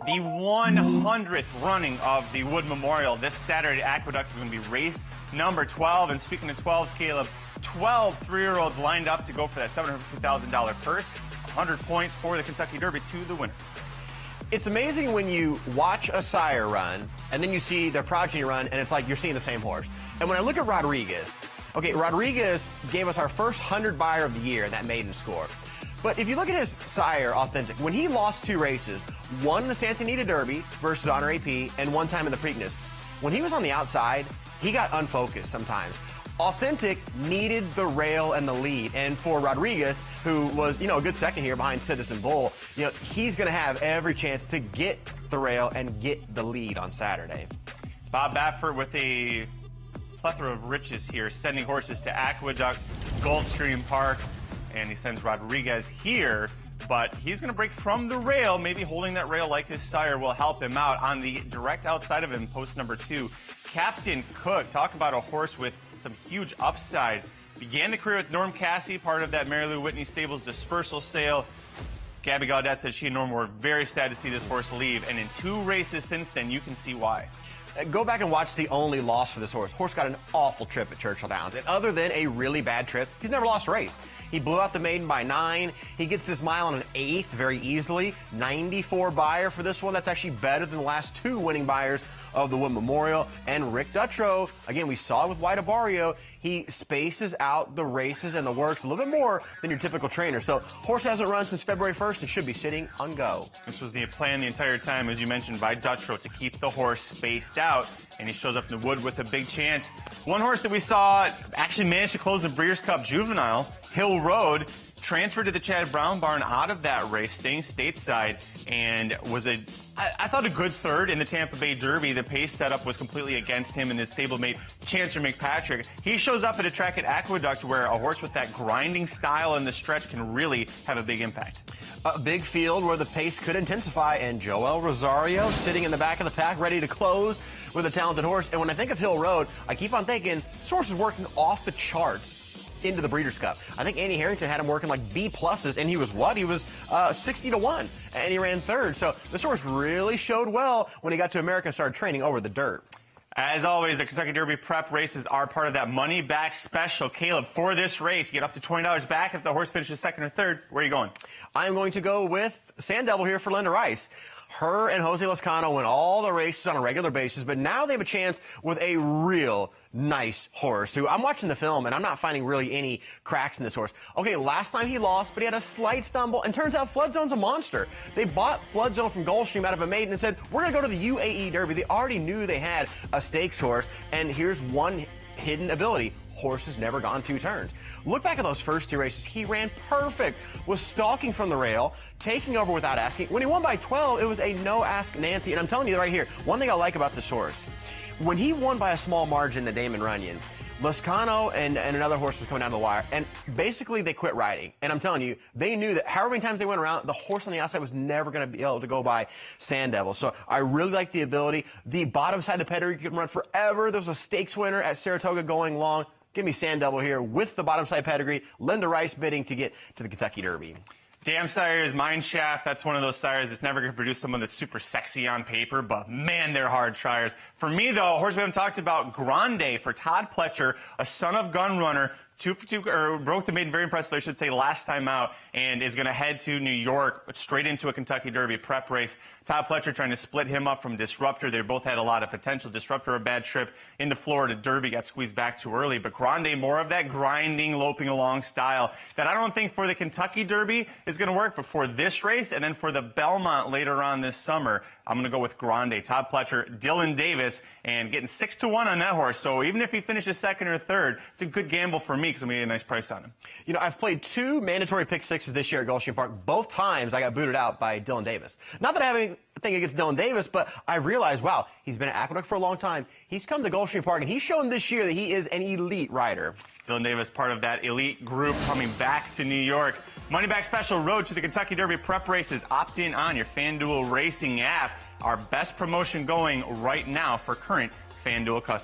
The 100th running of the Wood Memorial this Saturday at Aqueduct is going to be race number 12. And speaking of 12s, Caleb, 12 3-year-olds lined up to go for that $750,000 purse. 100 points for the Kentucky Derby to the winner. It's amazing when you watch a sire run and then you see their progeny run and it's like you're seeing the same horse. And when I look at Rodriguez, okay, Rodriguez gave us our first 100 buyer of the year in that maiden score. But if you look at his sire, Authentic, when he lost 2 races, one in the Santa Anita Derby versus Honor AP and one time in the Preakness, when he was on the outside, he got unfocused sometimes. Authentic needed the rail and the lead, and for Rodriguez, who was, a good second here behind Citizen Bull, he's going to have every chance to get the rail and get the lead on Saturday. Bob Baffert with a plethora of riches here, sending horses to Aqueduct, Gulfstream Park, and he sends Rodriguez here, but he's going to break from the rail. Maybe holding that rail like his sire will help him out. On the direct outside of him, post number 2, Captain Cook. Talk about a horse with some huge upside. Began the career with Norm Cassie, part of that Mary Lou Whitney Stables dispersal sale. Gabby Gaudet said she and Norm were very sad to see this horse leave, and in 2 races since then, you can see why. Go back and watch the only loss for this horse. Horse got an awful trip at Churchill Downs, and other than a really bad trip, he's never lost a race. He blew out the maiden by 9. He gets this mile on an 8th very easily. 94 buyer for this one. That's actually better than the last 2 winning buyers of the Wood Memorial. And Rick Dutrow, again, we saw it with White Abario, he spaces out the races and the works a little bit more than your typical trainer. So horse hasn't run since February 1st and should be sitting on go. This was the plan the entire time, as you mentioned, by Dutrow to keep the horse spaced out. And he shows up in the Wood with a big chance. One horse that we saw actually managed to close the Breeders' Cup Juvenile, Hill Road, transferred to the Chad Brown barn out of that race, staying stateside, and was I thought a good third in the Tampa Bay Derby. The pace setup was completely against him and his stablemate Chancer McPatrick. He shows up at a track at Aqueduct where a horse with that grinding style in the stretch can really have a big impact. A big field where the pace could intensify, and Joel Rosario sitting in the back of the pack ready to close with a talented horse. And when I think of Hill Road, I keep on thinking this horse is working off the charts into the Breeders' Cup. I think Andy Harrington had him working like B pluses, and he was what? He was 60-1, and he ran 3rd. So this horse really showed well when he got to America and started training over the dirt. As always, the Kentucky Derby prep races are part of that money back special. Caleb, for this race, you get up to $20 back if the horse finishes 2nd or 3rd. Where are you going? I'm going to go with Sand Devil here for Linda Rice. Her and Jose Lezcano win all the races on a regular basis, but now they have a chance with a real nice horse who I'm watching the film and I'm not finding really any cracks in this horse. Okay, last time he lost, but he had a slight stumble, and turns out Flood Zone's a monster. They bought Flood Zone from Gulfstream out of a maiden and said, we're going to go to the UAE Derby. They already knew they had a stakes horse, and here's one hidden ability. Horse has never gone 2 turns. Look back at those first 2 races. He ran perfect, was stalking from the rail, taking over without asking. When he won by 12, it was a no-ask Nancy. And I'm telling you right here, one thing I like about this horse, when he won by a small margin, the Damon Runyon, Lezcano and another horse was coming down to the wire, and basically they quit riding. And I'm telling you, they knew that however many times they went around, the horse on the outside was never going to be able to go by Sand Devil. So I really like the ability. The bottom side of the pedigree can run forever. There was a stakes winner at Saratoga going long. Give me Sand Devil here with the bottom side pedigree. Linda Rice bidding to get to the Kentucky Derby. Dam Sires, Mine Shaft, that's one of those sires that's never going to produce someone that's super sexy on paper, but man, they're hard triers. For me, though, a horse we haven't talked about, Grande for Todd Pletcher, a son of Gun Runner, 2 for 2, or broke the maiden very impressively, I should say, last time out, and is going to head to New York, straight into a Kentucky Derby prep race. Todd Pletcher trying to split him up from Disruptor. They both had a lot of potential. Disruptor, a bad trip into Florida Derby, got squeezed back too early, but Grande, more of that grinding, loping along style that I don't think for the Kentucky Derby is going to work, but for this race and then for the Belmont later on this summer, I'm going to go with Grande. Todd Pletcher, Dylan Davis, and getting 6-1 on that horse. So even if he finishes 2nd or 3rd, it's a good gamble for me because I'm going to get a nice price on him. I've played 2 mandatory pick 6s this year at Gulfstream Park. Both times I got booted out by Dylan Davis. Not that I have anything against Dylan Davis, but I realized, wow, he's been at Aqueduct for a long time. He's come to Gulfstream Park, and he's shown this year that he is an elite rider. Dylan Davis, part of that elite group coming back to New York. Money back special, road to the Kentucky Derby prep races. Opt in on your FanDuel Racing app. Our best promotion going right now for current FanDuel customers.